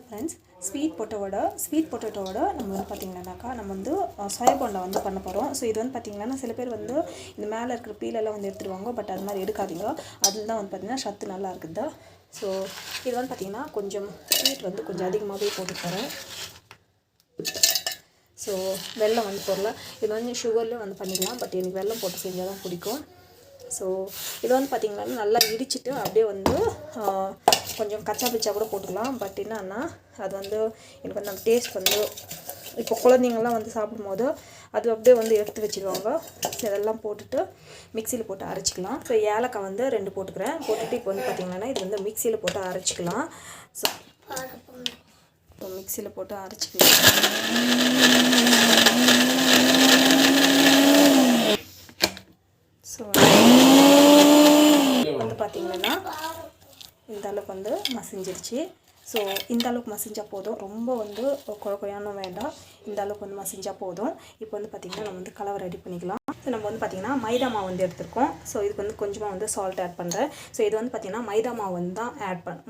Friends, sweet பொட்டேட்டோவோட நம்ம வந்து பார்த்திங்கன்னாக்கா நம்ம வந்து சோயா போண்டா வந்து பண்ண போகிறோம். ஸோ இது வந்து பார்த்திங்கன்னா சில பேர் வந்து இந்த மேலே இருக்கிற பீலெல்லாம் வந்து எடுத்துடுவாங்க. பட் அது மாதிரி எடுக்காதீங்க. அதில் தான் வந்து பார்த்திங்கன்னா சத்து நல்லா இருக்குது. ஸோ இது வந்து பார்த்திங்கன்னா கொஞ்சம் ஸ்வீட் வந்து கொஞ்சம் அதிகமாகவே போட்டு தரேன். ஸோ வெல்லம் வந்து போடல. இது வந்து சுகர்லேயும் வந்து பண்ணிக்கலாம். பட் எனக்கு வெல்லம் போட்டு செஞ்சால் தான் பிடிக்கும். ஸோ இது வந்து பார்த்திங்கன்னா நல்லா இடிச்சிட்டு அப்படியே வந்து கொஞ்சம் கச்சா பிச்சா கூட போட்டுக்கலாம். பட் என்னன்னா அது வந்து எனக்கு வந்து அந்த டேஸ்ட் வந்து இப்போ குழந்தைங்கள்லாம் வந்து சாப்பிடும்போது அது அப்படியே வந்து எடுத்து வச்சுருவாங்க. இதெல்லாம் போட்டுட்டு மிக்சியில் போட்டு அரைச்சிக்கலாம். ஸோ ஏலக்காய் வந்து 2 போட்டுக்கிறேன். போட்டுட்டு இப்போ வந்து பார்த்திங்கன்னா இது வந்து மிக்சியில் போட்டு அரைச்சிக்கலாம். ஸோ இப்போ மிக்சியில் போட்டு அரைச்சிக்கலாம். ஸோ வந்து பார்த்திங்கன்னா இந்த அளவுக்கு வந்து மசிஞ்சிருச்சு. ஸோ இந்த அளவுக்கு மசிஞ்சால் போதும். ரொம்ப வந்து குழையானும் வேண்டாம். இந்த அளவுக்கு வந்து மசிஞ்சால் போதும். இப்போ வந்து பார்த்திங்கன்னா நம்ம வந்து கலவை ரெடி பண்ணிக்கலாம். ஸோ நம்ம வந்து பார்த்திங்கன்னா மைதா மாவு வந்து எடுத்துருக்கோம். ஸோ இதுக்கு வந்து கொஞ்சமாக வந்து சால்ட் ஆட் பண்ணுறேன். ஸோ இது வந்து பார்த்திங்கன்னா மைதா மாவு வந்து தான்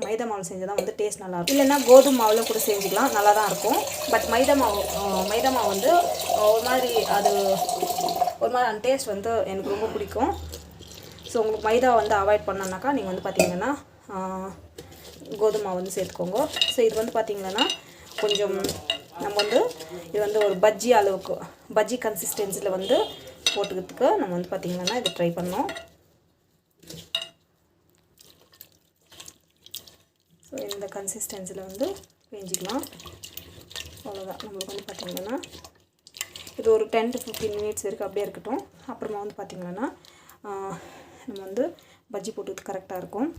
மைதா மாவு செஞ்சால் தான் வந்து டேஸ்ட் நல்லாயிருக்கும். இல்லைன்னா கோதுமை மாவில் கூட செஞ்சுக்கலாம், நல்லா தான் இருக்கும். பட் மைதா மாவு வந்து ஒரு மாதிரி அந்த டேஸ்ட் வந்து எனக்கு ரொம்ப பிடிக்கும். ஸோ உங்களுக்கு மைதா வந்து அவாய்ட் பண்ணனாக்கா நீங்கள் வந்து பார்த்திங்கன்னா கோதுமை வந்து சேர்த்துக்கோங்க. ஸோ இது வந்து பார்த்திங்கன்னா கொஞ்சம் நம்ம வந்து இது வந்து ஒரு பஜ்ஜி கன்சிஸ்டன்சியில் வந்து போட்டுக்கிறதுக்கு நம்ம வந்து பார்த்திங்கன்னா இது ட்ரை பண்ணோம். ஸோ இந்த கன்சிஸ்டன்சியில் வந்து வேஞ்சிக்கலாம். அவ்வளோதான். நம்மளுக்கு வந்து பார்த்திங்கன்னா இது ஒரு 10 to 15 minutes வரைக்கும் அப்படியே இருக்கட்டும். அப்புறமா வந்து பார்த்திங்கன்னா நம்ம வந்து பஜ்ஜி போட்டுறது கரெக்டாக இருக்கும்.